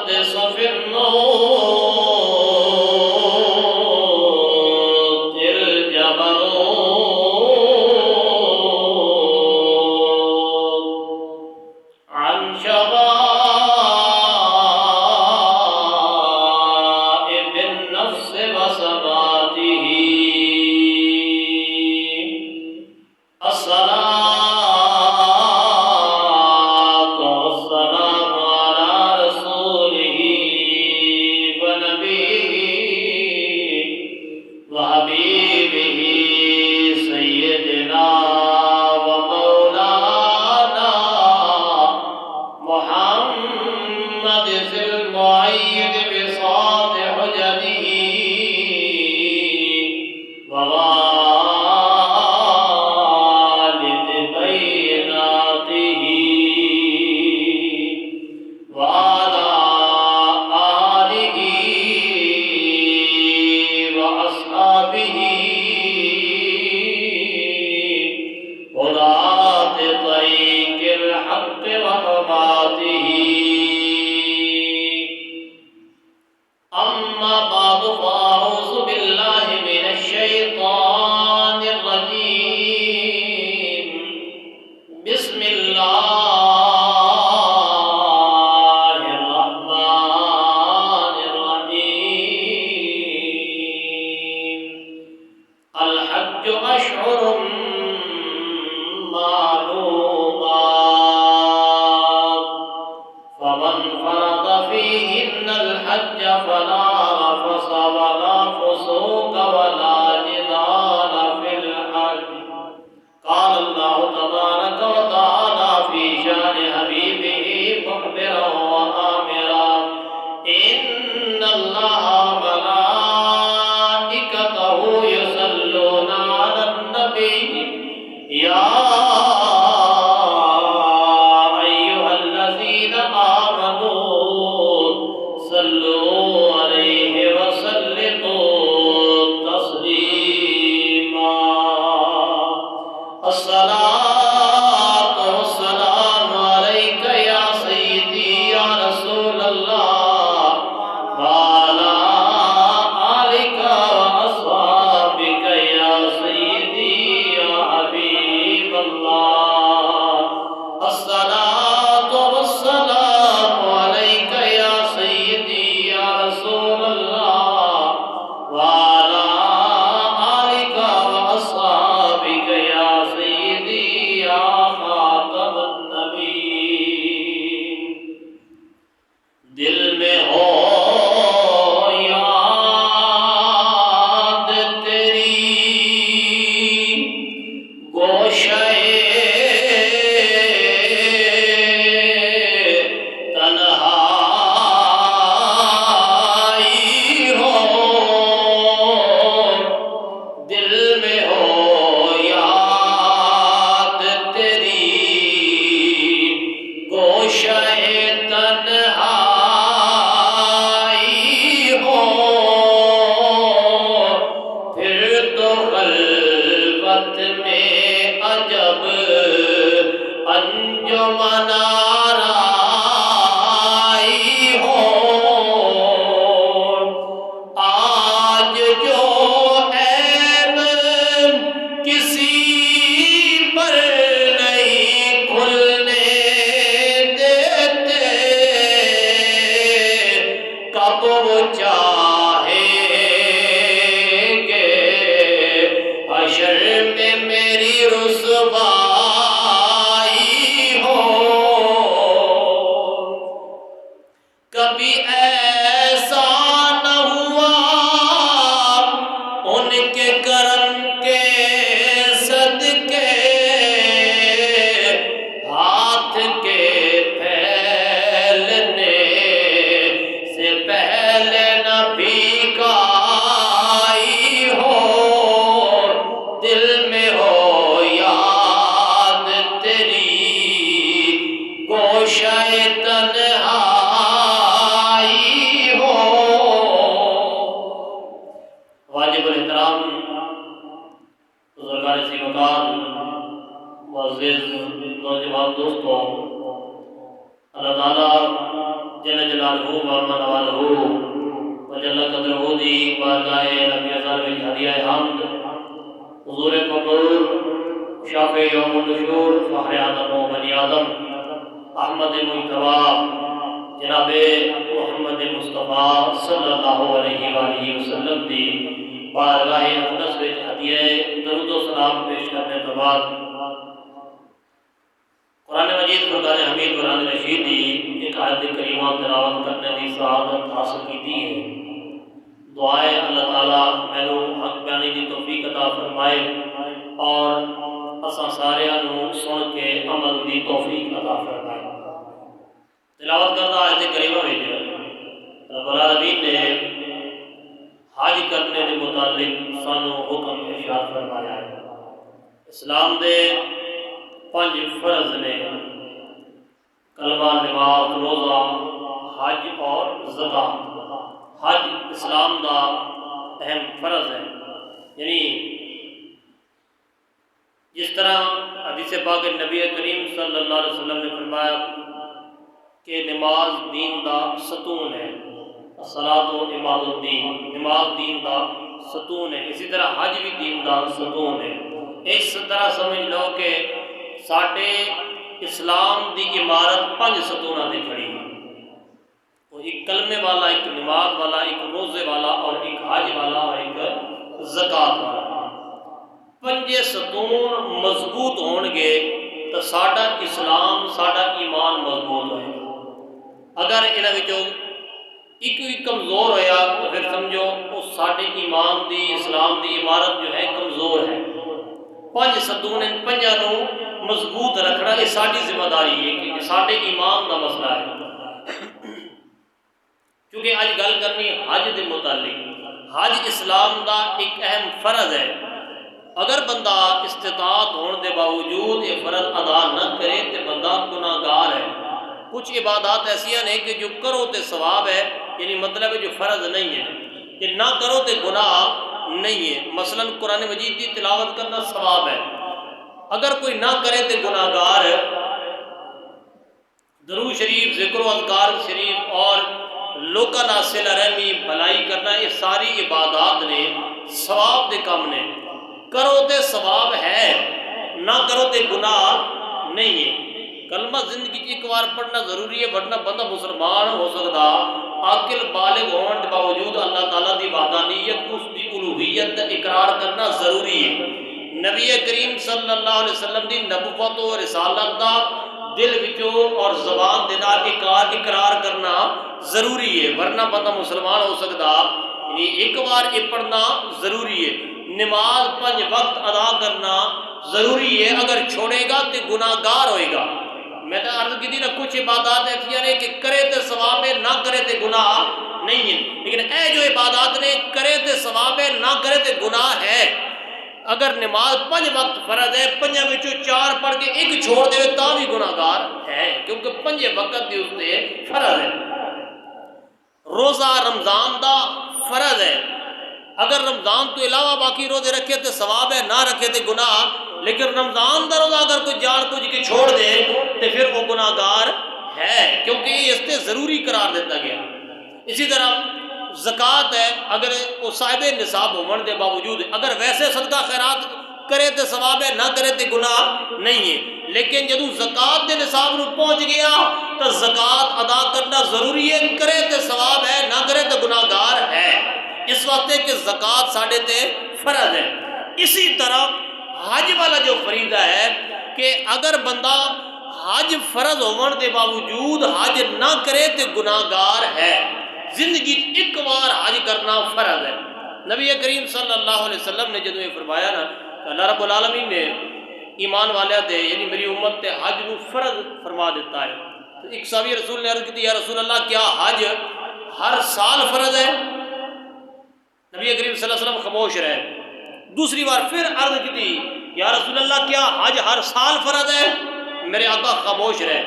المقدس في النوط الجبروت عن شغائب النفس وثباته الصلاة والسلام على رسوله ونبيه وحبيبه سيدنا ومولانا محمد ذي المؤيد بساط حجته ووالد بيناته وعلى آله وأصحابه هداة طريق الحق وحماته. أما بعد فأعوذ بالله من الشيطان الرجيم. بسم الله الرحمن الرحيم. الحج أشهر معلومات فمن فرض فيهن الحج فلا رفث ولا فسوق ولا جدال في الحج. قال الله تبارك وتعالى في شان حبيبه مخبرا وآمرا: إن الله وملائكته يصلون على النبي يا أيها الذين آمنوا صلوا عليه وسلموا تسليما. الصلاة والسلام عليك يا سيدي يا رسول الله وعلى آلك وأصحابك يا سيدي يا حبيب الله. الصلاة والسلام عليك يا سيدي يا رسول الله وعلى آلك وأصحابك يا سيدي يا خاتم النبيين. دل میں ہو یاد تیری گوشے تنہائی ہو. دل میں ہو یاد تیری گوشے تنہائی ہو. پھر تو خلوت میں عجب انجمن آرائی ہو. آج جو عیب کسی پر نہیں کھلنے دیتے، کب وہ چاہیں گے حشر میں میری رسوائی ہو. کبھی ایسا نہ ہوا ان کے کرم کے صدقے، ہاتھ کے پھیلنے سے پہلے نہ بھیکائی ہو. دل میں ہو یاد تیری گوشہ تنہائی ہو. واجب الاحترام بزرگان سی مکان معزز نوجوان دوستوں، اللہ تعالیٰ جل جلالہ و من والہ و جل قدرہ دی بارگاہ لم یزل وچ ہدیہ حمد حضور قبول شافع یوم النشور فخر آدم و بنی آدم احمد مجتبی جناب محمد مصطفیٰ صلی اللہ علیہ وآلہ وسلم دی بارگاہ اقدس وچ ہدیہ درود و سلام پیش کرنے کے بعد قرآن مجید فرقان حمید قرآن رشید دی ایک آیت کریمہ تلاوت کرنے کی سعادت حاصل کی ہے۔ دعائے اللہ تعالیٰ مینوں حق بیانی دی توفیق عطا فرمائے اور اساں ساریاں نوں سن کے عمل دی توفیق عطا فرمائے۔ تلاوت کردہ آیت کریمہ وچ رب العالمین نے حج کرنے کے متعلق سانوں حکم ارشاد فرمایا ہے۔ اسلام دے 5 فرض نے، کلمہ، نماز، روزہ، حج اور زکوٰۃ۔ حج اسلام دا اہم فرض ہے، یعنی جس طرح حدیث پاک نبی کریم صلی اللہ علیہ وسلم نے فرمایا کہ نماز دین دا ستون ہے، الصلاۃ عماد الدین، نماز دین دا ستون ہے، اسی طرح حج بھی دین دا ستون ہے۔ اس طرح سمجھ لو کہ ساڈے اسلام دی عمارت 5 ستوناں تے کھڑی ہے، وہ ایک کلمے والا، ایک نماز والا، ایک روزے والا اور ایک حج والا اور ایک زکوٰۃ والا۔ 5 ستون مضبوط ہون گے تو ساڈا اسلام، ساڈا ایمان مضبوط ہوئے گا۔ اگر انہاں وچوں ایک بھی کمزور ہویا تو پھر سمجھو وہ ساڈے ایمان دی، اسلام دی عمارت جو ہے کمزور ہے۔ 5 ستون ان 5 نوں مضبوط رکھنا یہ ساری ذمہ داری ہے کہ یہ سارے ایمان کا مسئلہ ہے۔ کیونکہ آج گل کرنی حج کے متعلق، حج اسلام کا ایک اہم فرض ہے۔ اگر بندہ استطاعت ہونے کے باوجود یہ فرض ادا نہ کرے تو بندہ گناہگار ہے۔ کچھ عبادات ایسیاں ہیں کہ جو کرو تو ثواب ہے، یعنی مطلب ہے جو فرض نہیں ہے، کہ نہ کرو تو گناہ نہیں ہے۔ مثلا قرآن مجید کی تلاوت کرنا ثواب ہے، اگر کوئی نہ کرے تو گناہگار ہے۔ درود شریف، ذکر و اذکار شریف اور لوکاں نال صلہ رحمی، بھلائی کرنا، یہ ساری عبادات نے ثواب دے کام نے۔ کرو تے ثواب ہے، نہ کرو تے گناہ نہیں ہے۔ کلمہ زندگی ایک بار پڑھنا ضروری ہے، ورنہ بندہ مسلمان ہو سکتا عاقل بالغ ہونے کے باوجود اللہ تعالیٰ دی وحدانیت، اس دی الوہیت کا اقرار کرنا ضروری ہے۔ نبی کریم صلی اللہ علیہ وسلم دی نبوت و رسالت دا دل وچوں اور زبان دے نال اقرار کرنا ضروری ہے، ورنہ بندہ مسلمان ہو سکتا۔ یعنی ایک بار یہ پڑھنا ضروری ہے۔ نماز 5 وقت ادا کرنا ضروری ہے، اگر چھوڑے گا تو گناہگار ہوئے گا۔ میں نے عرض کی تھی نا، کچھ عبادات ایسی ہیں کہ کرے تو ثواب ہے، نہ کرے تو گناہ نہیں ہے، لیکن اے جو عبادات نے کرے تو ثواب ہے، نہ کرے تو گناہ ہے۔ اگر نماز 5 وقت فرض ہے، 5 وچوں 4 پڑھ کے 1 چھوڑ دے تا بھی گناہگار ہے، کیونکہ 5 وقت دی اس تے فرض ہے۔ روزہ رمضان دا فرض ہے، اگر رمضان تو علاوہ باقی روزے رکھے تو ثواب ہے، نہ رکھے تو گناہ۔ لیکن رمضان دا روزہ اگر کوئی جان بوجھ کے چھوڑ دے تو پھر وہ گناہگار ہے، کیونکہ یہ اس تے ضروری قرار دیتا گیا۔ اسی طرح زکوٰۃ ہے، اگر وہ صاحب نصاب ہونے کے باوجود، اگر ویسے صدقہ خیرات کرے تو ثواب ہے، نہ کرے تو گناہ نہیں ہے، لیکن جدوں زکوٰۃ کے نصاب نو پہنچ گیا تو زکوٰۃ ادا کرنا ضروری ہے، کرے تو ثواب ہے، نہ کرے تو گناہگار ہے، اس واسطے کہ زکوٰۃ ساڈے تے فرض ہے۔ اسی طرح حج والا جو فریضہ ہے کہ اگر بندہ حج فرض ہونے کے باوجود حج نہ کرے تو گناہگار ہے۔ زندگی ایک بار حج کرنا فرض ہے۔ نبی کریم صلی اللہ علیہ وسلم نے جدوں یہ فرمایا نا، اللہ رب العالمین نے ایمان والے تے، یعنی میری امت تے حج نو فرض فرما دیتا ہے۔ تو ایک صحابی رسول نے عرض کی، یا رسول اللہ کیا حج ہر سال فرض ہے؟ نبی کریم صلی اللہ علیہ وسلم خاموش رہے۔ دوسری بار پھر عرض کی، یا رسول اللہ کیا حج ہر سال فرض ہے؟ میرے آقا خاموش رہے۔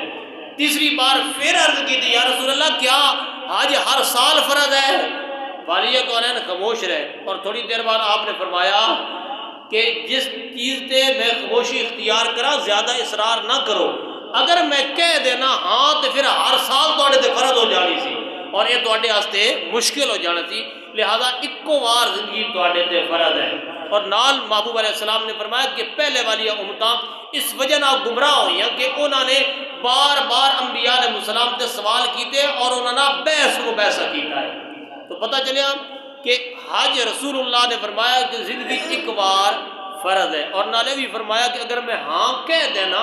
تیسری بار پھر عرض کی تھی، یا رسول اللہ کیا حج ہر سال فرض ہے؟ والی کونین خاموش رہے، اور تھوڑی دیر بعد آپ نے فرمایا کہ جس چیز تے میں خاموشی اختیار کرا زیادہ اصرار نہ کرو، اگر میں کہہ دینا ہاں تو پھر ہر سال تواڈے تے فرض ہو جانی سی اور یہ تواڈے واسطے مشکل ہو جانا سی، لہذا اکو بار زندگی تواڈے تے فرض ہے۔ اور نال محبوب علیہ السلام نے فرمایا کہ پہلے والی امتاں اس وجہ نہ گمراہ ہوئی کہ انہوں نے بار بار انبیاء علیہ السلام تے سوال کیتے اور انہوں نے بحث کو بحثہ کیتا ہے۔ تو پتہ چلیا کہ حج رسول اللہ نے فرمایا کہ زندگی ایک بار فرض ہے، اور نالے بھی فرمایا کہ اگر میں ہاں کہہ دینا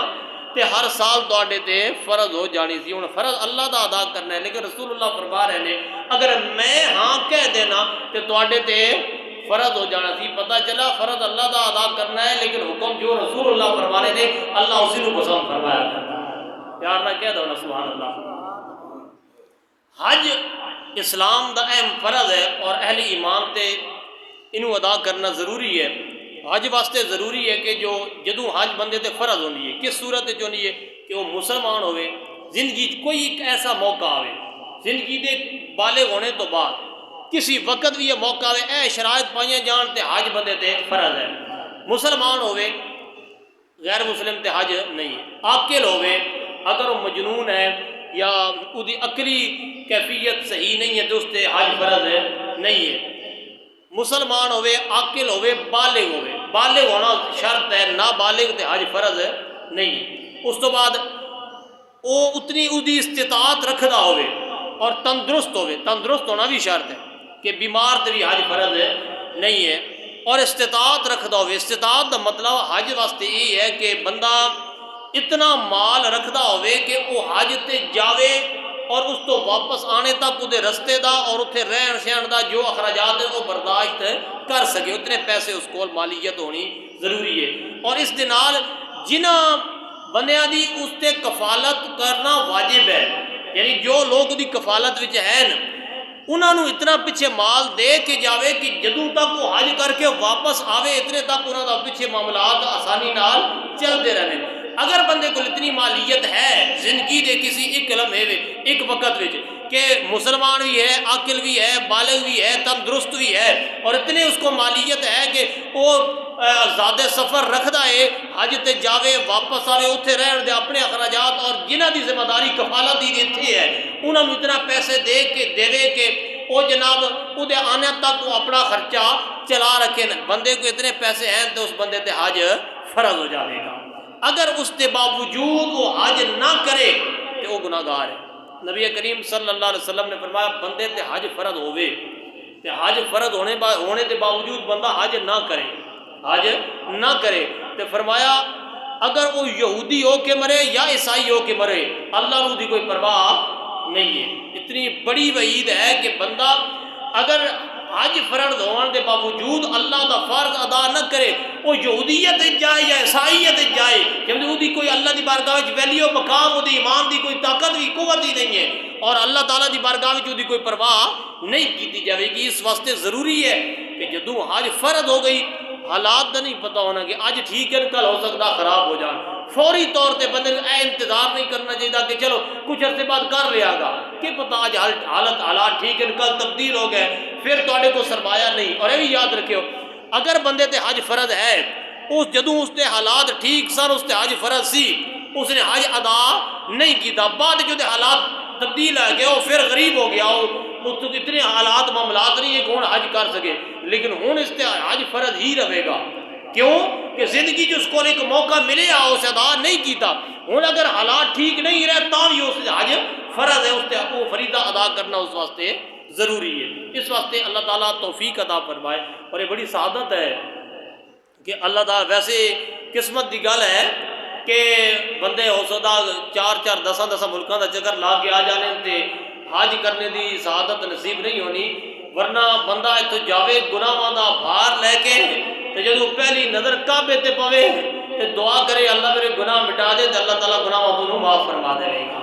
تے ہر سال تواڈے تے فرض ہو جانی سی۔ ہن فرض اللہ دا ادا کرنا ہے، لیکن رسول اللہ فرما رہے نے اگر میں ہاں کہہ دینا تے تواڈے تے فرض ہو جانا سی۔ پتہ چلا فرض اللہ دا ادا کرنا ہے، لیکن حکم جو رسول اللہ فرما رہے نے اللہ اسی کو پسند فرمایا کرتا ہے۔ پیار نہ کہہ دو نا سبحان اللہ۔ حج اسلام دا اہم فرض ہے اور اہل ایمان تے انہوں ادا کرنا ضروری ہے۔ حج واسطے ضروری ہے کہ جو جدوں حج بندے تے فرض ہونی ہے کس صورت جو نہیں ہے کہ وہ مسلمان ہوئے، زندگی کوئی ایک ایسا موقع آئے زندگی دے بالغ ہونے تو بعد کسی وقت بھی یہ موقع آئے اے شرائط پائیاں جان تے حج بندے تے فرض ہے۔ مسلمان ہوئے، غیر مسلم تے حج نہیں ہے۔ عاقل ہوئے، اگر وہ مجنون ہے یا دی عقلی کیفیت صحیح نہیں ہے تو اس تے حج فرض ہے نہیں ہے۔ مسلمان ہوئے، عاقل ہوئے، بالغ ہوئے، بالغ ہونا شرط ہے، نابالغ تے حج فرض ہے نہیں ہے۔ اس تو بعد وہ اتنی دی استطاعت رکھدا ہوئے اور تندرست ہوئے، تندرست ہونا بھی شرط ہے کہ بیمار تے بھی حج فرض ہے نہیں ہے، اور استطاعت رکھدا ہوئے۔ استطاعت دا مطلب حج واسطے یہ ہے کہ بندہ اتنا مال رکھدا ہوئے کہ وہ حج تے جاوے اور اس تو واپس آنے تک وہ رستے دا اور اتنے رہن سہن دا جو اخراجات ہیں وہ برداشت کر سکے، اتنے پیسے اس کو مالیت ہونی ضروری ہے۔ اور اس دے نال جنہ بندیاں دی اس تے کفالت کرنا واجب ہے، یعنی جو لوگ دی کفالت وچ ہیں انہوں نے اتنا پیچھے مال دے کے جاوے کہ جدوں تک وہ حج کر کے واپس آوے اتنے تک انہوں دا پیچھے معاملات آسانی نال چلتے رہنے۔ اگر بندے کو اتنی مالیت ہے زندگی دے کسی ایک لمحے ایک وقت وچ کہ مسلمان بھی ہے، عاقل بھی ہے، بالغ بھی ہے، تندرست بھی ہے، اور اتنے اس کو مالیت ہے کہ وہ زیادہ سفر رکھدا ہے، حج تے جاوے واپس آوے اتنے رہن دے اپنے اخراجات اور جنہ دی ذمہ داری کفالت دی اتنے ہے انہوں نے اتنا پیسے دے کہ وہ جناب وہ آنے تک وہ اپنا خرچہ چلا رکھے۔ بندے کو اتنے پیسے ہیں تو اس بندے تے حج فرض ہو جاوے گا۔ اگر اس کے باوجود وہ حج نہ کرے تو وہ گناہ گار ہے۔ نبی کریم صلی اللہ علیہ وسلم نے فرمایا بندے تے حج فرض ہوئے تے حج فرض ہونے کے باوجود بندہ حج نہ کرے، حج نہ کرے تو فرمایا اگر وہ یہودی ہو کے مرے یا عیسائی ہو کے مرے اللہ رو دی کوئی پرواہ نہیں ہے۔ اتنی بڑی وعید ہے کہ بندہ اگر حج فرض ہونے کے باوجود اللہ دا فرض ادا نہ کرے، وہ یہودیت جائے یا عیسائیت جائے، جب وہ کوئی اللہ دی بارگاہ وچ ویلیو مقام، وہ ایمان دی کوئی طاقت بھی قوت ہی نہیں ہے، اور اللہ تعالیٰ دی بارگاہ وچ وہ کوئی پرواہ نہیں کی جاوے گی۔ اس واسطے ضروری ہے کہ جدوں حج فرض ہو گئی حالات دا نہیں پتہ ہونا کہ آج ٹھیک ہے کل ہو سکتا خراب ہو جان، فوری طور تے بندے انتظار نہیں کرنا چاہیے کہ چلو کچھ عرصے بعد کر لیا گا، کہ پتہ آج حالات ٹھیک ہے کل تبدیل ہو گئے، پھر تواڈے کو سرمایہ نہیں۔ اور یہ بھی یاد رکھیو اگر بندے تے حج فرض ہے اس جدوں اس تے حالات ٹھیک سن، اس تے حج فرض سی، اس نے حج ادا نہیں کیتا، بعد جو حالات تبدیل ہے گیا وہ پھر غریب ہو گیا، اس کو اتنے حالات معاملات نہیں ہے کہ ہوں حج کر سکے، لیکن ہوں اس تے حج فرض ہی رہے گا۔ کیوں کہ زندگی جو اس کو ایک موقع ملے اسے ادا نہیں کیتا، ہوں اگر حالات ٹھیک نہیں رہے تو بھی اس حج فرض ہے، اس تے وہ فریضہ ادا کرنا اس واسطے ضروری ہے۔ اس واسطے اللہ تعالیٰ توفیق عطا فرمائے، اور یہ بڑی سعادت ہے کہ اللہ تعالیٰ ویسے قسمت دی گل ہے کہ بندے ہو سکتا 4 10 ملکوں کا چکر لا کے آ جانے تے حج کرنے دی سعادت نصیب نہیں ہونی، ورنہ بندہ اتو جاوے گناہاں دا بھار لے کے تے جدوں پہلی نظر کعبے تے پوے تے دعا کرے اللہ میرے گناہ مٹا دے تے اللہ تعالیٰ گناہاں کو معاف فرما دے گا۔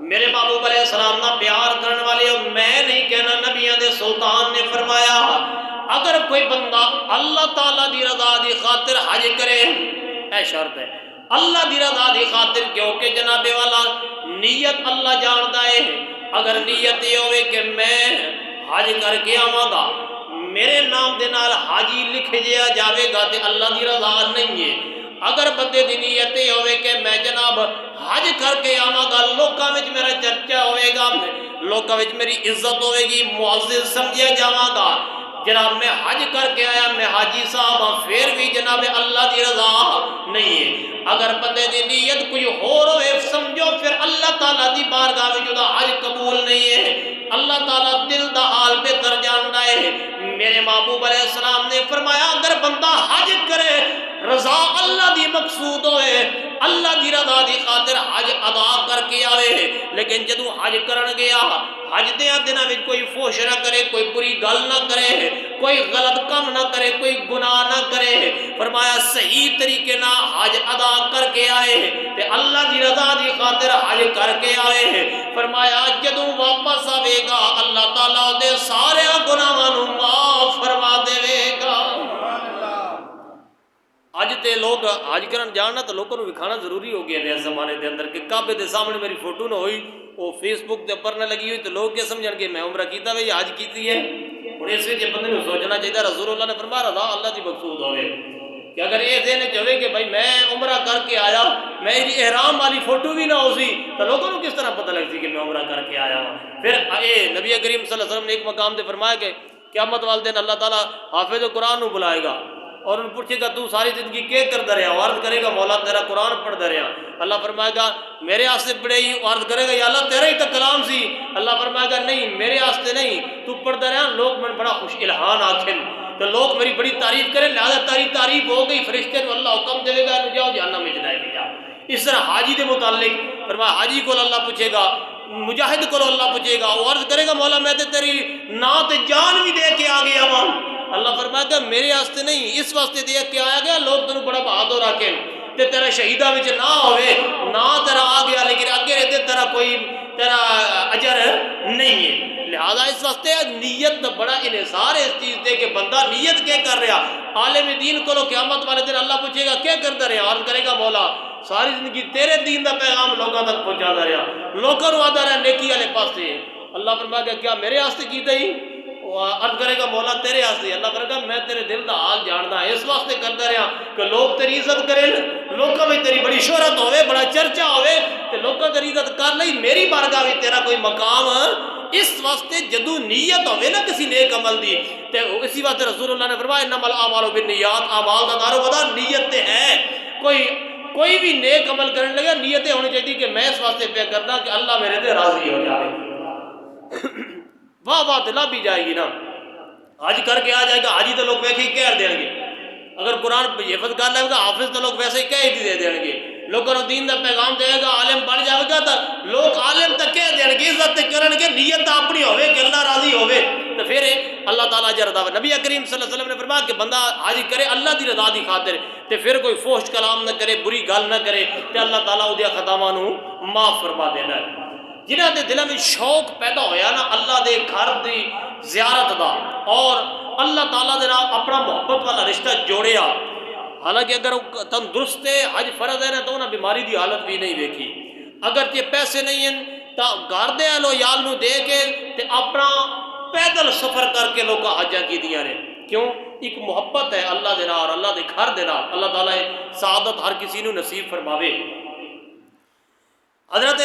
میرے محبوب علیہ السلام نہ پیار کرنے والے میں نہیں کہنا، نبیوں دے سلطان نے فرمایا اگر کوئی بندہ اللہ تعالیٰ دی رضا دی خاطر حج کرے، اے شرط ہے اللہ دی رضا دی خاطر، کیونکہ جناب والا نیت اللہ جانتا ہے۔ اگر نیت یہ ہوئے کہ میں حج کر کے آواں گا، میرے نام دے نال حاجی لکھ جیا جاوے گا تے اللہ دی رضا نہیں ہے۔ اگر بندے دی نیت یہ ہوئے کہ میں جناب حج کر کے آواں گا، لوکاں وچ میرا چرچا ہوئے گا، لوکاں وچ میری عزت ہوئے گی، معزز سمجھیا جاواں گا، جناب میں حج کر کے آیا، میں حاجی صاحب ہاں، پھر بھی جناب اللہ دی رضا نہیں ہے۔ اگر بندے دی نیت کوئی اور ہوئے سمجھو پھر اللہ تعالیٰ دی بارگاہ میں جدا حج قبول نہیں ہے۔ اللہ تعالیٰ دل دا حال بہتر جاندا ہے۔ میرے محبوب علیہ السلام نے فرمایا اگر بندہ حج کرے، رضا اللہ دی مقصود ہوئے، اللہ دی رضا دی خاطر حج ادا کر کے آئے، لیکن جدو حج کرن گیا، حج دیا دنوں میں کوئی فوش نہ کرے، کوئی بری گل نہ کرے، کوئی غلط کام نہ کرے، کوئی گناہ نہ کرے، فرمایا صحیح طریقے نہ حج ادا کر کے آئے تے اللہ دی رضا دی خاطر حج کر کے آئے، فرمایا جدو واپس آئے گا اللہ تعالیٰ دے سارے گناہاں نوں معاف فرما دے گا۔ اج تے لوگ حج کرن جاننا تو لوگوں کو دکھانا ضروری ہو گیا اس زمانے دے اندر کہ کعبے دے سامنے میری فوٹو نہ ہوئی، وہ فیس بک دے اوپر نہ لگی ہوئی تو لوگ کیا سمجھن گے میں عمرہ کیتا وے یا حج کیتی ہے۔ اور اس وچ بندے نوں سوچنا چاہیے، رسول اللہ نے فرمایا رضا اللہ دی مقصود ہوئے کہ اگر یہ ذہن وچ ہوئے کہ بھائی میں عمرہ کر کے آیا، میری احرام والی فوٹو بھی نہ ہو سی تو لوگوں کو کس طرح پتہ لگ سی کہ میں عمرہ کر کے آیا ہوں۔ پھر نبی کریم صلی اللہ علیہ وسلم نے ایک مقام تے فرمایا کہ قیامت والے دن اللہ تعالیٰ حافظ قرآن نو بلائے گا اور ان پوچھے گا تو ساری زندگی کیا کرتا رہا، عرض کرے گا مولا تیرا قرآن پڑھتا رہا، اللہ فرمائے گا میرے آستے پڑھے ہی، عرض کرے گا یا اللہ تیرا ہی تو کلام سی، اللہ فرمائے گا نہیں میرے آستے نہیں تو پڑھتا رہا، لوگ میں بڑا خوش الہان آکھن تو لوگ میری بڑی تعریف کریں، لہذا تاری تعریف ہو گئی، فرشتے کو اللہ حکم دے گا جاؤ جہنم میں جائے گا۔ اس طرح حاجی دے متعلق فرمایا حاجی کو اللہ پوچھے گا، مجاہد کو اللہ پوچھے گا، وہ عرض کرے گا مولا میں تے تیری نام تے جان بھی دے کے آ گیا ہوں، اللہ فرمائے گا میرے واسطے نہیں اس واسطے دے کے آیا گیا لوگ تینوں بڑا بہادر آکھیں تے تیرا شہیدہ وچ نہ ہوئے نہ تیرا آ گیا لیکن اگے رہتے تیرا کوئی تیرا اجر نہیں ہے۔ لہذا اس واسطے نیت بڑا انحصار ہے اس چیز دے کہ بندہ نیت کیا کر رہا، عالم دین کو قیامت والے دن اللہ پوچھے گا کیا کرتا رہا، عرض کرے گا مولا ساری زندگی تیرے دین دا پیغام لوگوں تک پہنچاتا رہا، لوگوں کو آتا رہا نیکی والے پاسے، اللہ فرمائے گا کیا میرے واسطے کیتا ہی، عرض کرے گا مولا تیرے واسطے، اللہ کرے گا میں تیرے دل دا حال جاندا اس واسطے کرتا رہا کہ لوگ تیری عزت کریں، لوگوں میں تیری بڑی شہرت ہوئے، بڑا چرچا ہوئے تے لوگوں تیری عزت کر لئی، میری بارگاہ میں تیرا کوئی مقام اس واسطے جدو نیت ہوئے نا کسی نیک عمل دی تے اسی واسطے رسول اللہ نے فرمایا انما الاعمال بالنیات، اعمال دا دار و مدار نیت تے ہے۔ کوئی بھی نیک عمل کرنے لگا نیتیں ہونی چاہیے کہ میں اس واسطے پہ کرنا کہ اللہ میرے تے راضی ہو جائے، واہ واہ دلا بھی جائے گی نا، حج کر کے آ جائے گا حاجی تو لوگ ویسے ہی کہہ دیں گے، اگر قرآن حفظ کر لے گا حافظ تو لوگ ویسے ہی کہہ ہی دے دیں گے، لوگوں نے دین دا پیغام دے گا عالم بڑھ جائے گا تو لوگ عالم تک کہہ دیں گے، عزت کرن گے، نیت اپنی ہوئے کہ اللہ راضی ہوئے تو پھر اللہ تعالیٰ اجر عطا۔ نبی کریم صلی اللہ علیہ وسلم نے فرمایا کہ بندہ حج کرے اللہ دی رضا دی خاطر تے پھر کوئی فحش کلام نہ کرے، بری گل نہ کرے تے اللہ تعالیٰ اودیاں خطاواں نوں معاف فرما دینا ہے۔ جنہاں دے دلوں میں شوق پیدا ہویا نا اللہ دے گھر دی زیارت دا اور اللہ تعالیٰ دے نال اپنا محبت والا رشتہ جوڑیا، حالانکہ اگر تندرست ہے حج فرض ہے نا تو انہیں بیماری دی حالت بھی نہیں دیکھی، اگر تے پیسے نہیں ہیں تو گھر دے اہل و عیال نوں دے کے تے اپنا پیدل سفر کر کے لوگ حجاں کیتیاں نے، کیوں؟ ایک محبت ہے اللہ دے نال، اللہ دے گھر دے نال، اللہ تعالیٰ سعادت ہر کسی نوں نصیب فرماوے۔ حضرت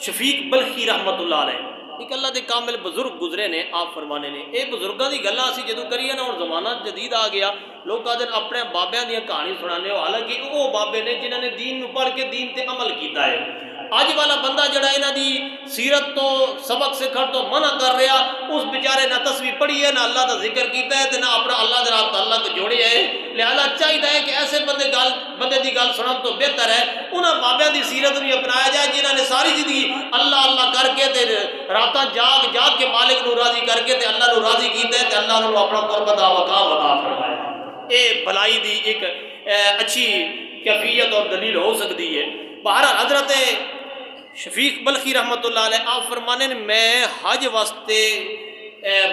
شفیق بلخی رحمت اللہ علیہ ایک اللہ دے کامل بزرگ گزرے نے، آپ فرمانے نے اے بزرگاں دی گلاں اسی جدوں کریے نا اور زمانہ جدید آ گیا لوگ کہتے ہیں اپنے بابیاں دی کہانی سنانے ہو، حالانکہ وہ بابے نے جنہوں نے دین نو پڑھ کے دین تے عمل کیتا ہے۔ اج والا بندہ جڑا انہاں دی سیرت تو سبق سکھن تو منع کر رہا، اس بیچارے نہ تسبیح پڑھی ہے نہ اللہ دا ذکر کیتا ہے تے نہ اپنا اللہ دے نال تعلق جوڑیا ہے، لہذا چاہیے کہ ایسے بندے دی گل سنن تو بہتر ہے انہاں بابیاں دی سیرت نوں اپنایا جائے جنہاں نے ساری زندگی اللہ اللہ کر کے تے راتاں جاگ کے مالک نو راضی کر کے تے اللہ نو راضی کیتا ہے تے اللہ نو اپنا قرب دا مقام عطا فرمایا۔ اے بھلائی دی ایک اچھی کیفیت اور دلیل ہو سکتی ہے۔ بہرحال حضرت شفیق بلخی رحمت اللہ علیہ آپ فرمانے نے میں حج واسطے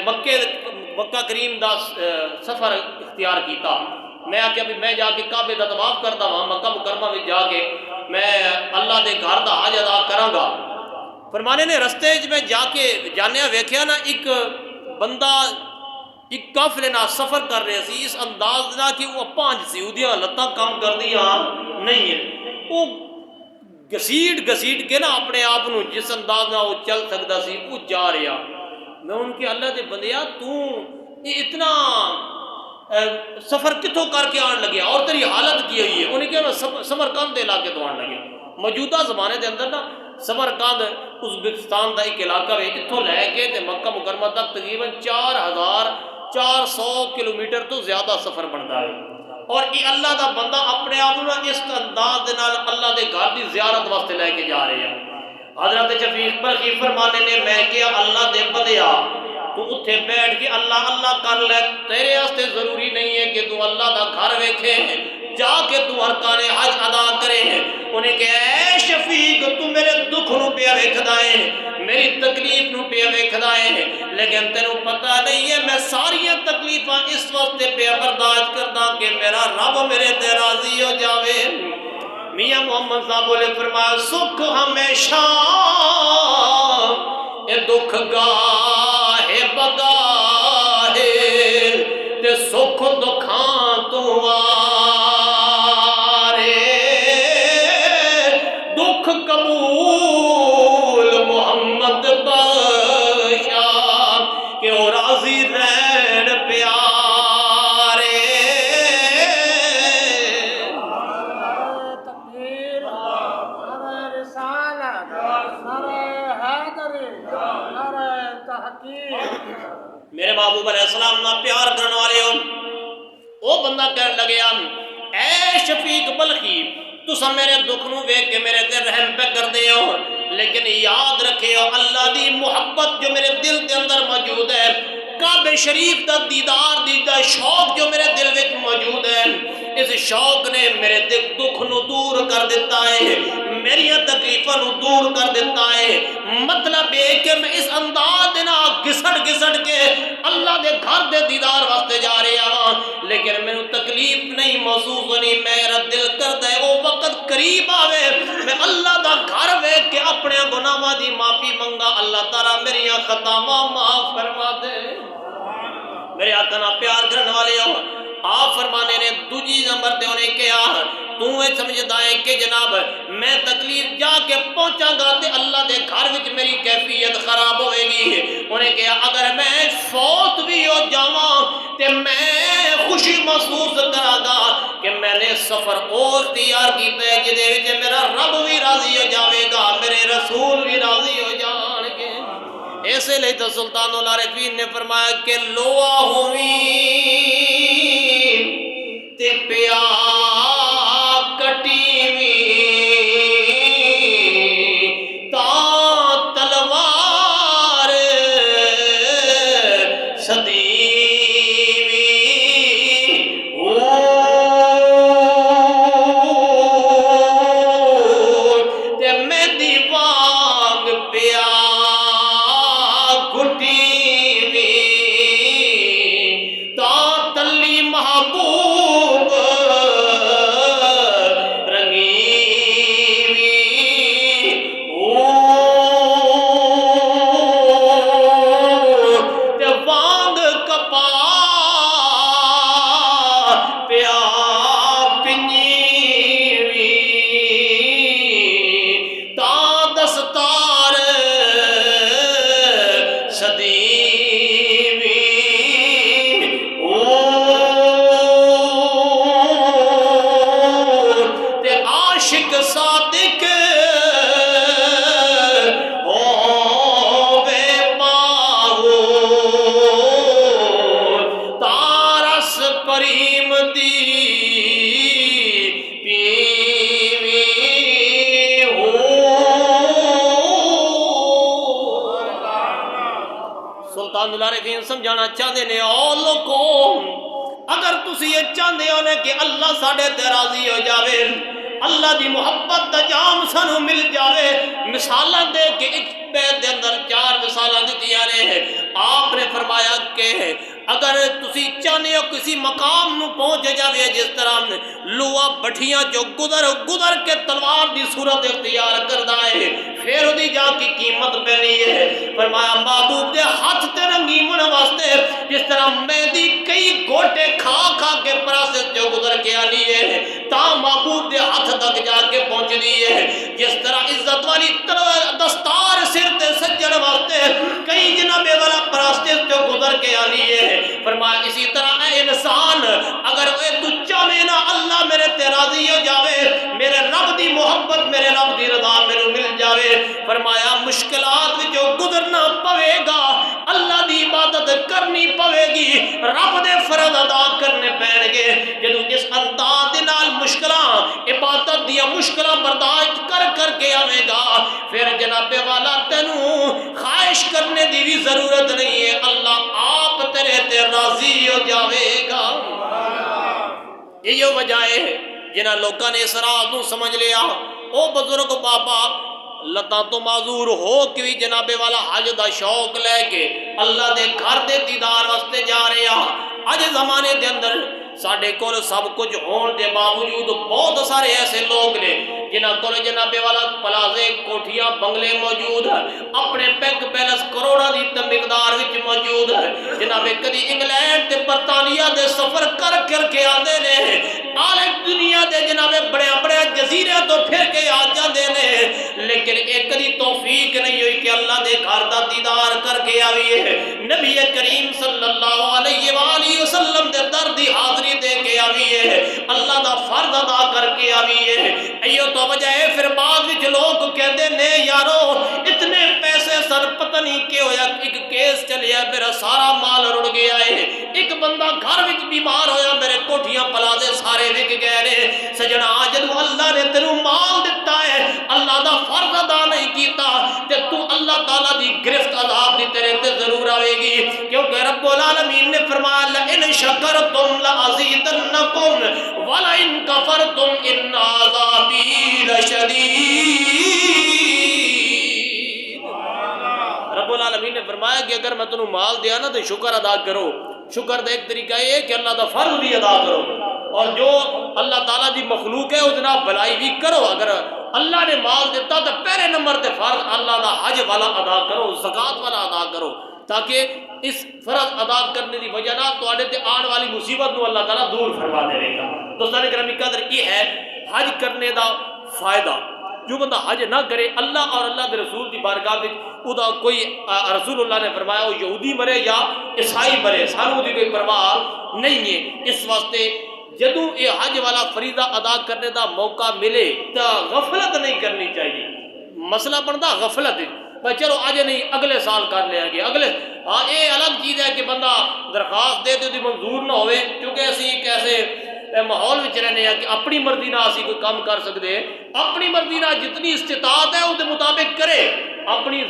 مکہ کریم دا سفر اختیار کیتا، میں آکھیا بھی میں جا کے کعبے دا طواف کردا ہاں، مکہ مکرمہ وچ جا کے میں اللہ دے گھر دا حج ادا کراں گا۔ فرمانے نے رستے میں جا کے جانیا ویکھیا نا ایک بندہ ایک قافلے نال سفر کر رہے سی اس انداز نال کہ وہ 5 سیودیاں لتاں کام کردیاں نہیں ہیں، وہ گسیٹ گسیٹ کے نا اپنے آپ نو جس انداز نال وہ چل سکتا سی وہ جا رہا۔ میں ان کے اللہ دے بندیا تو یہ اتنا سفر کتوں کر کے آن لگیا اور تیری حالت کی ہوئی ہے؟ انہیں کہا میں سمرقند کے علاقے تو آن لگیا۔ موجودہ زمانے دے اندر نا سمرقند ازبکستان دا ایک علاقہ ہے، اتوں لے کے تے مکہ مکرمہ تک تقریباً 4400 کلومیٹر تو زیادہ سفر بنتا ہے۔ اور یہ اللہ دا بندہ اپنے آپ نا اس انداز دے نال اللہ دے گھر دی زیارت واسطے لے کے جا رہے ہیں۔ حضرت شفیق بلخی فرمانے نے میں کیا اللہ دے بندیا تو اتھے بیٹھ کے اللہ اللہ کر لے، تیرے واسطے ضروری نہیں ہے کہ تو اللہ دا گھر ویکھے، جا کے تو ارکان حج ادا کرے۔ انہیں کہ اے شفیق تو میرے دکھ نو پیا ویکھدا ہے، میری تکلیف نو پیا ویکھدا ہے، لیکن تینوں پتہ نہیں ہے میں ساریاں تکلیفاں اس واسطے پیا برداشت کردا کہ میرا رب میرے تے راضی ہو جاوے۔ میاں محمد صاحب بولے فرمایا سکھ ہمیشہ اے دکھ گاہے بگاہے تے سکھ دکھاں تو وارے، دکھ قبول محمد بخشا کہ وہ راضی رہن پیارے۔ میرے محبوب علیہ السلام نہ پیار کرنے والے ہو، وہ بندہ کہنے لگیا اے شفیق بلخی تسا میرے دکھ نو ویکھ کے میرے تے رحم پہ کر دے ہو، لیکن یاد رکھے ہو اللہ دی محبت جو میرے دل کے اندر موجود ہے، کعبہ شریف دا دیدار دا شوق جو میرے دل وچ موجود ہے، اس شوق نے میرے دکھ نو دور کر دیتا ہے، میری تکلیفاں نو دور کر دیتا ہے۔ مطلب ہے کہ میں اس انداز دے نال گھسڑ گھسڑ کے اللہ دے گھر دے دیدار واسطے جا رہا ہاں، لیکن مینوں تکلیف نہیں محسوس ہونی، میرا دل کردا ہے وہ وقت قریب آوے میں اللہ دا گھر ویکھ کے اپنے گناہاں دی معافی منگا، اللہ تعالیٰ میری خطاواں معاف فرما دے۔ میرے آقا نہ پیار کرنے والے ہو، آپ فرمانے نے دوجی نمبر تے انہیں کہا تو یہ سمجھدا ہے کہ جناب میں تکلیف جا کے پہنچاں گا تے اللہ دے گھر وچ میری کیفیت خراب ہوئے گی۔ انہیں کہا اگر میں فوت بھی ہو جاواں تے میں خوشی محسوس کراں گا کہ میں نے سفر اور اختیار کیتا ہے جدے وچ میرا رب بھی راضی ہو جاوے گا، میرے رسول بھی راضی ہو جان گے۔ ایسے لئے تو سلطان العارفین نے فرمایا کہ لوا ہوئی تے پیا کٹی وی تا تلوار صدی وی تے میں دیوانگ پیا سمجھانا چاہتے ہیں او لوگوں اگر تسی یہ چاہتے ہو کہ اللہ ساڑھے تے راضی ہو جاوے، اللہ دی محبت دا جام سانو مل جاوے، مثالاں دے کہ ایک بیت دے اندر 4 مثالاں دیتیاں نے۔ آپ نے فرمایا کہ اگر تسی چاہنے ہو کسی مقام نو پہنچ جاوے جس طرح لوہا بٹھیاں جو گزر کے تلوار دی صورت اختیار کردا ہے پھر دی جا کی قیمت پہنی ہے فرمایا محبوب دے ہاتھ تے رنگی من واسطے جس طرح مہندی کئی گھوٹے کھا کھا کے پراسس جو گزر کے آنی ہے تا محبوب دے ہاتھ تک جا کے پہنچ دی ہے جس طرح عزت والی دستار سر تے سجن واسطے کئی جناب والا پراسس جو گزر کے آنی ہے فرمایا اسی طرح اے انسان اگر اے تو چاہے نا اللہ میرے تے راضی ہو جاوے میرے رب دی محبت میرے رب دی رضا میرے مل جاوے فرمایا مشکلات جو گزرنا پوے گا اللہ دی عبادت کرنی پوے گی رب دے فرض ادا کرنے پین گے جدو اس انداز دے نال مشکلاں عبادت دیا مشکلاں برداشت کر کے آوے گا پھر جناب والا تینوں خواہش کرنے دی بھی ضرورت نہیں ہے اللہ آپ تیرے تے راضی ہو جاوے گا یہ وجہ ہے جنہ لوگوں نے اس راز نو سمجھ لیا او بزرگ بابا لتاں تو معذور ہو کہ بھی جناب والا حج دا شوق لے کے اللہ دے گھر دے دیدار واسطے جا رہے ہیں اج زمانے دے اندر ساڈے کول سب کچھ ہون دے باوجود بہت سارے ایسے لوگ نے جنہاں کول جناب والا پلازے کوٹھیاں بنگلے موجود ہیں اپنے بینک بیلنس کروڑاں دی مقدار وچ موجود ہے جناب کدی انگلینڈ تے برطانیہ دے سفر کر کے آندے نے آلے دنیا دے جناب بڑے بڑے جزیرے تو پھر کے آ جاندے نے لیکن ایک کدی توفیق نہیں ہوئی کہ اللہ دے گھر دا دیدار کر کے آویے نبی کریم صلی اللہ علیہ وآلہ وسلم دے در دی حاضری دے کے آویے اللہ دا فرض ادا کر کے آویے ایو تو وجہ ہے پھر بعد وچ لوگ کہندے نے یارو اتنے پیسے سر پتہ نہیں کہ ہویا ایک کیس چلیا میرا سارا مال رڑ گیا ہے ایک بندہ گھر وچ بیمار ہویا میرے کوٹھیاں پلازے سارے وک گئے نے سجنا جدوں اللہ نے تینوں مال دتا ہے اللہ دا فرض ادا نہیں کیتا تے تو اللہ تعالی دی گرفت عذاب دی تیرے تے ضرور آوے گی کیونکہ رب العالمین نے فرمایا لئن شکرتم لازیدنکم ولئن کفرتم ان عذابی لشدید رب العالمین نے فرمایا کہ اگر میں تنوں مال دیا نا تو شکر ادا کرو شکر دا ایک طریقہ یہ ہے کہ اللہ دا فرض بھی ادا کرو اور جو اللہ تعالیٰ دی مخلوق ہے اس جناب بھلائی بھی کرو اگر اللہ نے مال دیتا تو پہلے نمبر تے فرض اللہ دا حج والا ادا کرو زکات والا ادا کرو تاکہ اس فرض ادا کرنے دی وجہ نہ تواڈے تے آن والی مصیبت نو اللہ تعالیٰ دور فرما دے گا دوستان گرامی قدر یہ ہے حج کرنے دا فائدہ جو بندہ حج نہ کرے اللہ اور اللہ دے رسول دی بارگاہ وچ ادا کوئی رسول اللہ نے فرمایا وہ یہودی مرے یا عیسائی مرے سانو دی کوئی پرواہ نہیں ہے اس واسطے جدوں یہ حج والا فریضہ ادا کرنے دا موقع ملے تو غفلت نہیں کرنی چاہیے مسئلہ بنتا غفلت بھائی چلو آج نہیں اگلے سال کر لیا گیا اگلے ہاں یہ الگ چیز ہے کہ بندہ درخواست دے تو منظور نہ ہوئے کیونکہ اسی ایک ایسے ماحول وچ رہنے ہیں کہ اپنی مرضی نہ اسی کوئی کام کر سکتے اپنی مرضی نہ جتنی استطاعت ہے اس کے مطابق کرے اپنی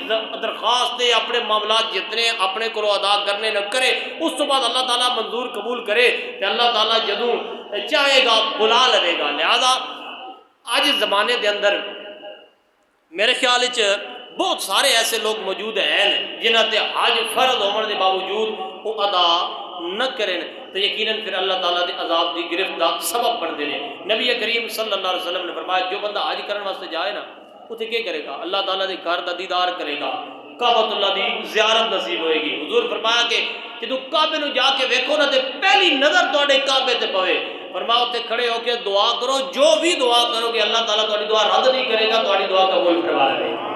درخواست اپنے معاملات جتنے اپنے کو ادا کرنے نہ کرے اس تو بعد اللہ تعالیٰ منظور قبول کرے کہ اللہ تعالیٰ جدوں چاہے گا بلا لے گا لہذا آج زمانے دے اندر میرے خیال بہت سارے ایسے لوگ موجود ہیں جنہاں تے حج فرض ہونے کے باوجود وہ ادا نہ کریں تو یقیناً پھر اللہ تعالیٰ دے عذاب دی گرفت دا سبب بن دے نبی کریم صلی اللہ علیہ وسلم نے فرمایا جو بندہ حج کرنے واسطے جائے نا اتنے کیا کرے گا اللہ تعالیٰ دے گھر دا دیدار کرے گا کعبۃ اللہ دی زیارت نصیب ہوئے گی حضور فرمایا کہ جدو کعبے نو جا کے ویکھو نا تے پہلی نظر تواڈے کعبے تے پوے فرمایا اتنے کھڑے ہو کے دعا کرو جو بھی دعا کرو کہ اللہ تعالیٰ تواڈی دعا رد نہیں کرے گا تواڈی دعا قبول کروا لے گا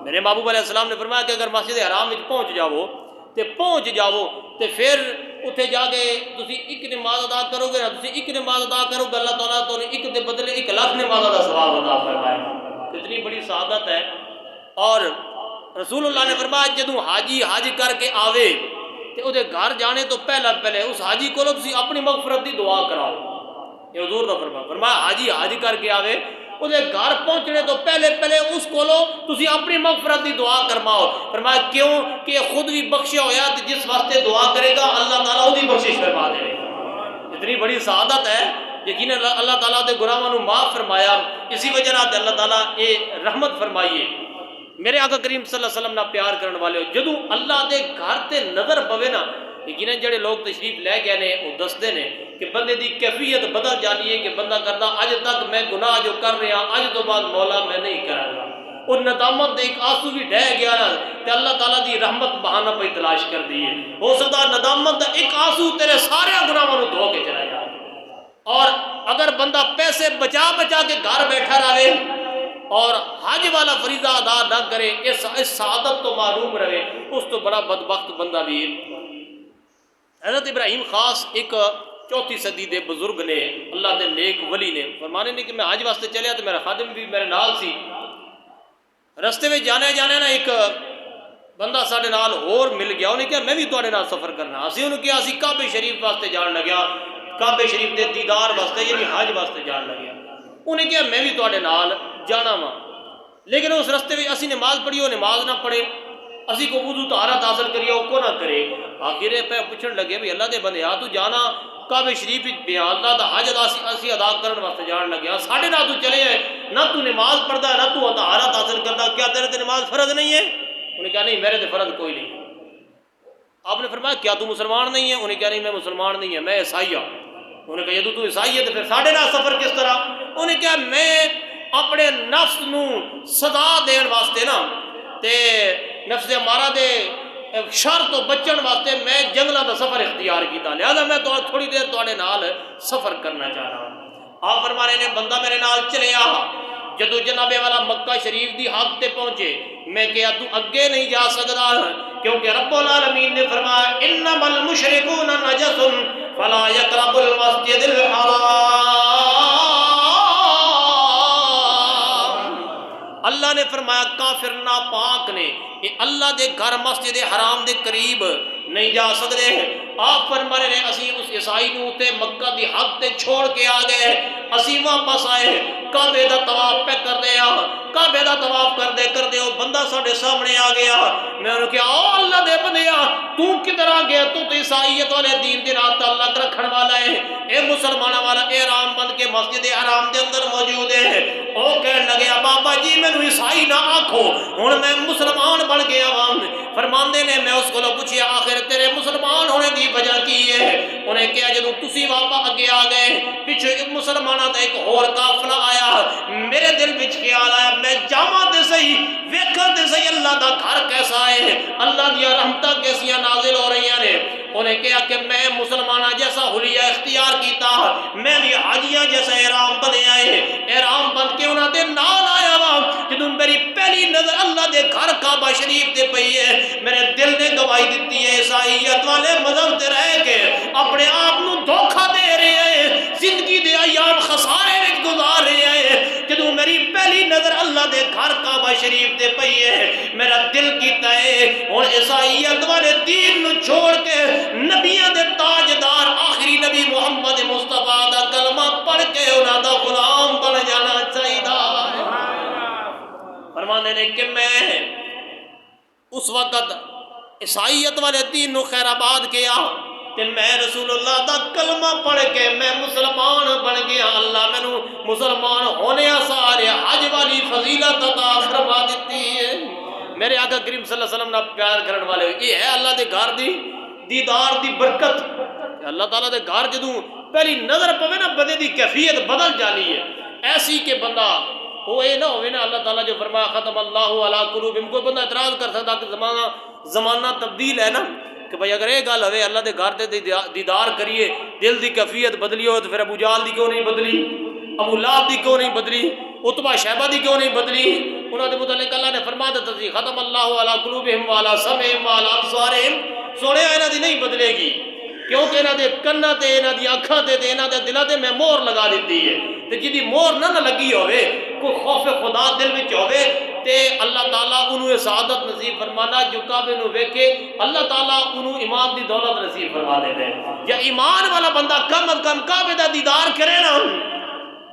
میرے محبوب علیہ السلام نے فرمایا کہ اگر مسجد حرام وچ پہنچ جاؤ تے پھر اتنے جا کے تسی ایک نماز ادا کرو گے نا تسی ایک نماز ادا کرو گے اللہ تعالیٰ تو ایک دے بدلے 1,00,000 نماز دا ثواب عطا فرمائے کتنی بڑی سعادت ہے اور رسول اللہ نے فرمایا جدوں حاجی حج کر کے آوے تے او دے گھر جانے تو پہلے اس حاجی کو تسی اپنی مغفرت دی دعا کراؤ یہ حضور دا فرمایا حاجی حج کر کے آوے وہ گھر پہنچنے تو پہلے اس کو تسی اپنی مغفرت دی دعا کرماؤ فرمایا کیوں کہ خود بھی بخشیا ہویا جس واسطے دعا کرے گا اللہ تعالیٰ وہی بخشش فرما دے گا اتنی بڑی سعادت ہے یقیناً اللہ تعالیٰ دے گناہاں نو معاف فرمایا اسی وجہ سے اللہ تعالیٰ یہ رحمت فرمائیے میرے آقا کریم صلی اللہ علیہ وسلم نہ پیار کرنے والے ہو جدوں اللہ دے گھر تے نظر پوے نا یقیناً جڑے لوگ تشریف لے گئے نے وہ دستے نے کہ بندے دی کیفیت بدل جانی ہے کہ بندہ کرتا اج تک میں گناہ جو کر رہا اج تو بعد مولا میں نہیں کرا گا، اور ندامت دے ایک آنسو بھی ڈہ گیا نا کہ اللہ تعالیٰ دی رحمت بہانہ پہ تلاش کر دی ہے، ہو سکتا ندامت دا ایک آنسو تیرے سارے گناہوں دھو کے چلا جائے۔ اور اگر بندہ پیسے بچا بچا کے گھر بیٹھا رہے اور حج والا فریضہ ادا نہ کرے، اس سعادت تو معروم رہے، اس تو بڑا بدبخت بندہ بھی ہے۔ حضرت ابراہیم خاص ایک 4 صدی دے بزرگ نے، اللہ دے نیک ولی نے، فرمانے نے کہ میں حج واسطے چلیا تو میرا خادم بھی میرے نال سی، رستے میں جانے نا ایک بندہ ساڈے نال اور مل گیا، انہیں کہا میں بھی تواڈے نال سفر کرنا، اسی انہوں کہا اسی کعبے شریف واسطے جان لگیا، کعبے شریف دے دیدار واسطے یعنی حج واسطے جان لگیا، انہیں کہا میں بھی تواڈے نال جانا وا، لیکن اس رستے میں اسی نماز پڑھی وہ نماز نہ پڑھے، اسی کو وضو طہارت حاصل کریے وہ کو نہ کرے، آخر پہ پوچھن لگے بھی اللہ دے بندے تو جانا کعبے شریف بے اللہ دا حج اسی ادا کرن واسطے جان لگیا، ساڈے نال تو چلے ہے، نہ تو نماز پڑھدا نہ تو طہارت حاصل کردا، کیا تیرے تے نماز فرض نہیں ہے؟ انہیں کہا نہیں میرے تے فرض کوئی نہیں۔ آپ نے فرمایا کیا تو مسلمان نہیں ہے؟ انہیں کہا نہیں میں مسلمان نہیں ہے، میں عیسائی ہوں۔ انہیں کہا یہ تو عیسائی ہے تو پھر ساڈے نال سفر کس طرح؟ انہیں کہا میں اپنے نفس نو سزا دین واسطے نا تے نفس امارہ دے شر تو بچن واسطے میں جنگلاں دا سفر اختیار کیتا، لہذا میں تو تھوڑی دیر تواڈے نال سفر کرنا چاہ رہا ہوں۔ آپ فرما رہے نے بندہ میرے نال چلے آ، جدو جناب والا مکہ شریف دی حد تے پہنچے میں کہا تو اگے نہیں جا سکتا، کیونکہ رب العالمین نے فرمایا انما المشرکون نجس فلا یقربوا المسجد الحرام۔ اللہ نے فرمایا کافر ناپاک نے کہ اللہ دے گھر مسجد حرام دے قریب نہیں جا سکتے۔ آپ فرما رہے ہیں اسی اس عیسائی نو تے مکہ دی حد تے چھوڑ کے آ گئے، اسی واپس آئے کعبے دا طواف پہ کر دیا، کعبے دا طواف کر دے وہ بندہ ساڈے سامنے آ گیا، میں انہوں کہا او اللہ دے بندیا تو کدھر آ گیا؟ تو عیسائیت والے دین دے نال تعلق رکھن والا ہے، اے مسلمانوں والا احرام بن کے مسجد حرام دے اندر موجود ہے۔ او کہنے لگیا بابا جی مینوں عیسائی نہ آکھو، ہن میں مسلمان بن گیا وا۔ فرماندے نے میں اس کو پوچھیا آخر تیرے مسلمان ہونے دی وجہ کی ہے؟ انہیں کہا جدوں تسی واپس اگے آ گئے پیچھے مسلمانوں دا ایک ہور قافلہ آیا، میرے دل وچ خیال آیا میں جاواں تے صحیح ویکھاں تے صحیح اللہ دا گھر کیسا ہے، اللہ دی رحمتاں کیسیاں نازل ہو رہی ہیں۔ انہیں کہا کہ میں مسلمانہ جیسا حلیہ اختیار کیتا، میں بھی حاجیاں جیسا احرام بنیا ہے، احرام بن کے انہاں دے نال آیا وا۔ جدوں میری پہلی نظر اللہ دے گھر کعبہ شریف تے پئی ہے، میرے دل نے گواہی دیتی ہے عیسائیت والے مذہب تے رہ کے اپنے آپ نو دھوکھا دے رہے ہیں، زندگی دے ایام خسارے وچ گزار رہے ہیں۔ جدوں میری پہلی نظر اللہ دے گھر کعبہ شریف تے پئی ہے، میرا دل کیتا ہے ہن عیسائیت والے دین نو چھوڑ کے نبیاں دے تاجدار آخری نبی محمد مصطفیٰ دا کلمہ پڑھ کے انہاں دا غلام بن جانا چاہیے۔ فرمانے نے کہ میں اس وقت عیسائیت والے دین نو خیر آباد کیا کہ میں رسول اللہ دا کلمہ پڑھ کے میں مسلمان بن گیا، اللہ مینوں مسلمان ہونے سارے حج والی فضیلت عطا فرما دیتی ہے۔ میرے آقا کریم صلی اللہ علیہ وسلم نہ پیار کرن والے یہ ہے اللہ دے گھر دی دیدار دی برکت۔ اللہ تعالیٰ دے گھر جدوں پہلی نظر پوے نا بندے دی کیفیت بدل جانی ہے، ایسی کہ بندہ وہ یہ نہ ہوئے نا اللہ تعالیٰ جو فرمایا ختم اللہ علی قلوبہم، کوئی بندہ اعتراض کر سکتا کہ زمانہ تبدیل ہے نا، کہ بھائی اگر یہ گل ہوئے اللہ دے گھر تے دیدار کریے دل دی کیفیت بدلی ہو تو پھر ابو جہل دی کیوں نہیں بدلی، ابو لہب دی کیوں نہیں بدلی، عتبہ شیبہ دی کیوں نہیں بدلی؟ انہوں نے متعلق اللہ نے فرما دیتا تھی ختم اللہ علی قلوبہم وعلی سمعہم وعلی ابصارہم، سونے انہاں دی نہیں بدلے گی کیونکہ انہاں دے کناں تے انہاں دی اکھاں تے انہاں دے دلاں تے میں مہر لگا دیتی ہے، تے جدی مہر نہ لگی ہوئے کوئی خوف خدا دل وچ ہوئے تے اللہ تعالیٰ انہوں سعادت نصیب فرمانا، جو کعبے نو ویکھے اللہ تعالیٰ انہوں ایمان دی دولت نصیب فرما دے دے۔ یا ایمان والا بندہ کم از کم کعبے دا دیدار کرے نا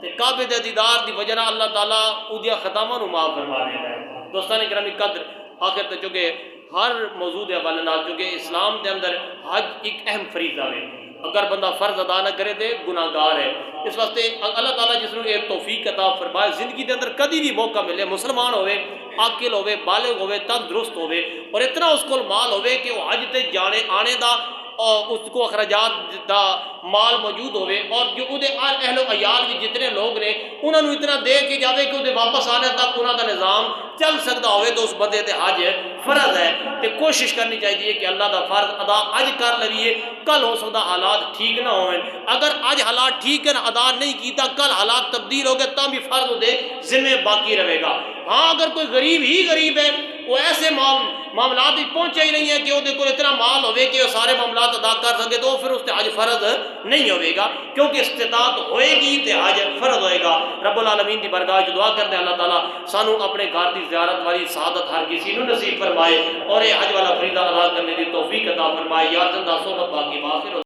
تے کعبے دا دیدار دی وجہ اللہ تعالیٰ اودیا خطامہ نو معاف فرما دے دے۔ دوستان گرامی قدر آخر تے چونکہ ہر موضوع دے حوالے نال چونکہ اسلام دے اندر حج ایک اہم فریضہ ہے، اگر بندہ فرض ادا نہ کرے تے گناہ گار ہے، اس واسطے اللہ تعالیٰ جس نے ایک توفیق عطا فرمائے زندگی دے اندر کدی بھی موقع ملے مسلمان ہوئے عاقل ہوئے بالغ ہوئے تندرست ہوئے اور اتنا اس کو مال ہوئے کہ وہ حج تے جانے آنے دا اس کو اخراجات دا مال موجود ہوئے اور جو وہ اہل و عیال بھی جتنے لوگ نے انہوں نے اتنا دے کے جاوے کہ وہ واپس آنے تک انہوں کا نظام چل سکتا ہوئے تو اس بندے تے حج فرض ہے تے کوشش کرنی چاہیے کہ اللہ دا فرض ادا اج کر لئیے کل ہو سکتا حالات ٹھیک نہ ہوئے اگر اج حالات ٹھیک ہے ادا نہیں کیتا کل حالات تبدیل ہو گئے تب بھی فرض دے ذمہ باقی رہے گا ہاں اگر کوئی غریب ہی غریب ہے وہ ایسے معاملات پہنچے ہی نہیں ہے کہ وہ اتنا مال ہوئے کہ وہ سارے معاملات ادا کر سکے تو پھر اس سے حج فرض نہیں ہوئے گا کیونکہ استطاعت ہوئے گی تو حج فرض ہوئے گا رب العالمین کی بارگاہ وچ دعا کرتے ہیں اللہ تعالیٰ سانو اپنے گھر کی زیارت والی سعادت ہر کسی نو نصیب فرمائے اور یہ حج والا فریضہ ادا کرنے کی توفیق عطا فرمائے یا زندہ صحبت باقی باخر